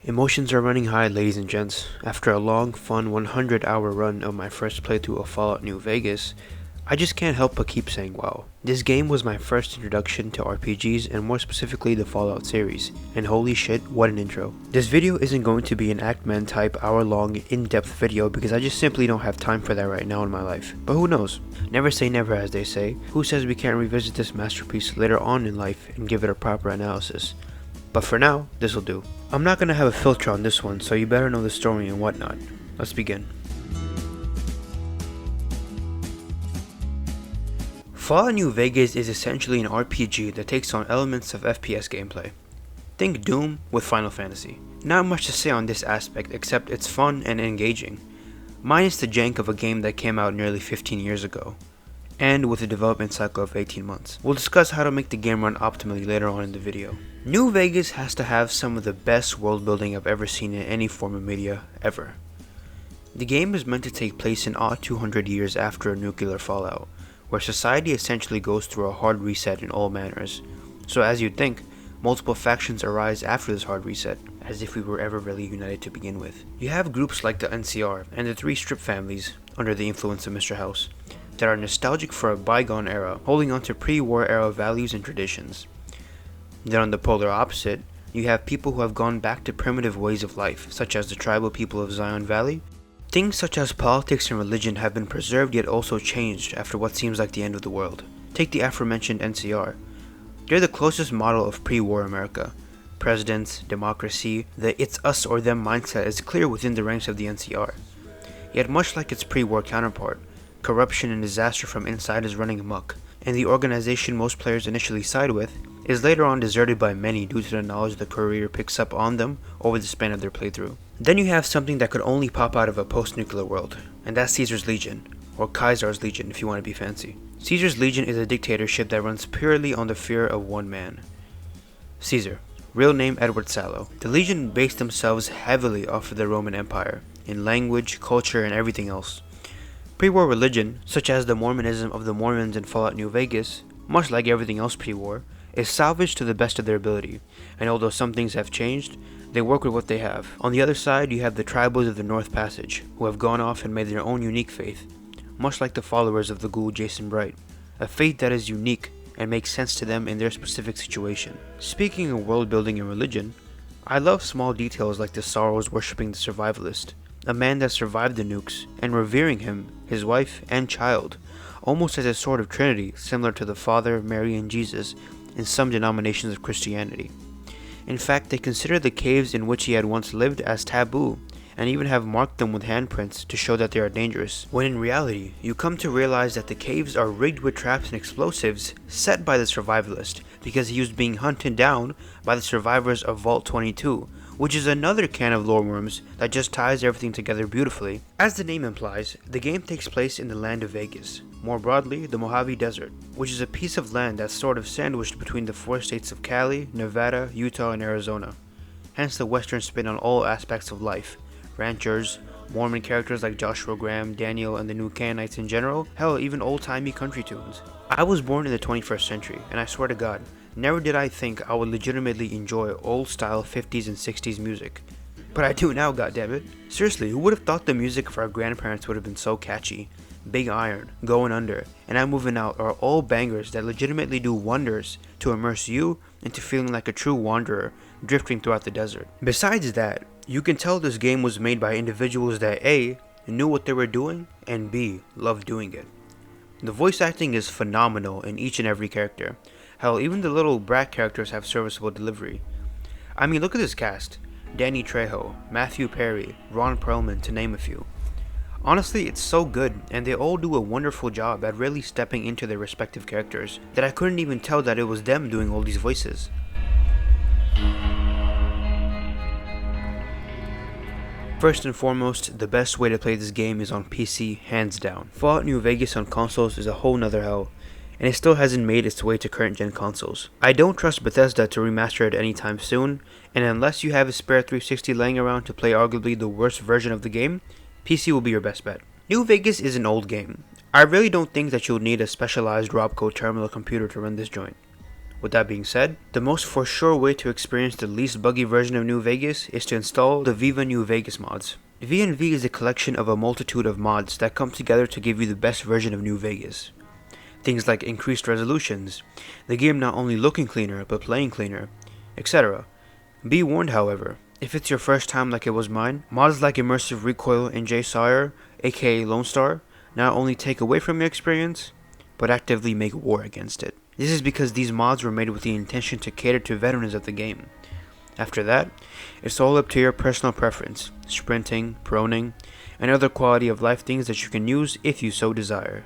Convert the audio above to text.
Emotions are running high, ladies and gents. After a long, fun 100-hour run of my first playthrough of Fallout New Vegas, I just can't help but keep saying wow. This game was my first introduction to RPGs and more specifically the Fallout series, and holy shit, what an intro. This video isn't going to be an Act-Man type hour-long in-depth video because I just simply don't have time for that right now in my life, but who knows? Never say never, as they say. Who says we can't revisit this masterpiece later on in life and give it a proper analysis? But for now, this'll do. I'm not gonna have a filter on this one, so you better know the story and whatnot. Let's begin. Fallout New Vegas is essentially an RPG that takes on elements of FPS gameplay. Think Doom with Final Fantasy. Not much to say on this aspect except it's fun and engaging, minus the jank of a game that came out nearly 15 years ago, and with a development cycle of 18 months. We'll discuss how to make the game run optimally later on in the video. New Vegas has to have some of the best world building I've ever seen in any form of media, ever. The game is meant to take place in 200 years after a nuclear fallout, where society essentially goes through a hard reset in all manners. So as you'd think, multiple factions arise after this hard reset, as if we were ever really united to begin with. You have groups like the NCR and the three strip families, under the influence of Mr. House, that are nostalgic for a bygone era, holding on to pre-war era values and traditions. Then on the polar opposite, you have people who have gone back to primitive ways of life, such as the tribal people of Zion Valley. Things such as politics and religion have been preserved yet also changed after what seems like the end of the world. Take the aforementioned NCR. They're the closest model of pre-war America. Presidents, democracy, the it's us or them mindset is clear within the ranks of the NCR. Yet much like its pre-war counterpart, corruption and disaster from inside is running amok, and the organization most players initially side with is later on deserted by many due to the knowledge the courier picks up on them over the span of their playthrough. Then you have something that could only pop out of a post-nuclear world, and that's Caesar's Legion, or Caesar's Legion if you want to be fancy. Caesar's Legion is a dictatorship that runs purely on the fear of one man. Caesar, real name Edward Sallow. The Legion based themselves heavily off of the Roman Empire, in language, culture, and everything else. Pre-war religion, such as the Mormonism of the Mormons in Fallout New Vegas, much like everything else pre-war, is salvaged to the best of their ability, and although some things have changed, they work with what they have. On the other side, you have the tribals of the North Passage, who have gone off and made their own unique faith, much like the followers of the ghoul Jason Bright, a faith that is unique and makes sense to them in their specific situation. Speaking of world building and religion, I love small details like the Sorrows worshipping the Survivalist, a man that survived the nukes, and revering him, his wife, and child, almost as a sort of trinity similar to the Father, Mary, and Jesus in some denominations of Christianity. In fact, they consider the caves in which he had once lived as taboo, and even have marked them with handprints to show that they are dangerous, when in reality, you come to realize that the caves are rigged with traps and explosives set by the Survivalist because he was being hunted down by the survivors of Vault 22, which is another can of lore worms that just ties everything together beautifully. As the name implies, the game takes place in the land of Vegas, more broadly the Mojave Desert, which is a piece of land that's sort of sandwiched between the four states of Cali, Nevada, Utah, and Arizona. Hence the western spin on all aspects of life. Ranchers, Mormon characters like Joshua Graham, Daniel, and the New Canaanites in general, hell, even old-timey country tunes. I was born in the 21st century, and I swear to God, never did I think I would legitimately enjoy old-style 50s and 60s music. But I do now, goddammit. Seriously, who would have thought the music of our grandparents would have been so catchy? Big Iron, Going Under, and I'm Moving Out are all bangers that legitimately do wonders to immerse you into feeling like a true wanderer drifting throughout the desert. Besides that, you can tell this game was made by individuals that A, knew what they were doing, and B, loved doing it. The voice acting is phenomenal in each and every character. Hell, even the little brat characters have serviceable delivery. I mean, look at this cast. Danny Trejo, Matthew Perry, Ron Perlman, to name a few. Honestly, it's so good, and they all do a wonderful job at really stepping into their respective characters, that I couldn't even tell that it was them doing all these voices. First and foremost, the best way to play this game is on PC, hands down. Fallout New Vegas on consoles is a whole nother hell, and it still hasn't made its way to current gen consoles. I don't trust Bethesda to remaster it anytime soon, and unless you have a spare 360 laying around to play arguably the worst version of the game, PC will be your best bet. New Vegas is an old game. I really don't think that you'll need a specialized Robco terminal computer to run this joint. With that being said, the most for sure way to experience the least buggy version of New Vegas is to install the Viva New Vegas mods. V&V is a collection of a multitude of mods that come together to give you the best version of New Vegas. Things like increased resolutions, the game not only looking cleaner but playing cleaner, etc. Be warned, however, if it's your first time like it was mine, mods like Immersive Recoil and J Sawyer, aka Lone Star, not only take away from your experience, but actively make war against it. This is because these mods were made with the intention to cater to veterans of the game. After that, it's all up to your personal preference, sprinting, proning, and other quality of life things that you can use if you so desire.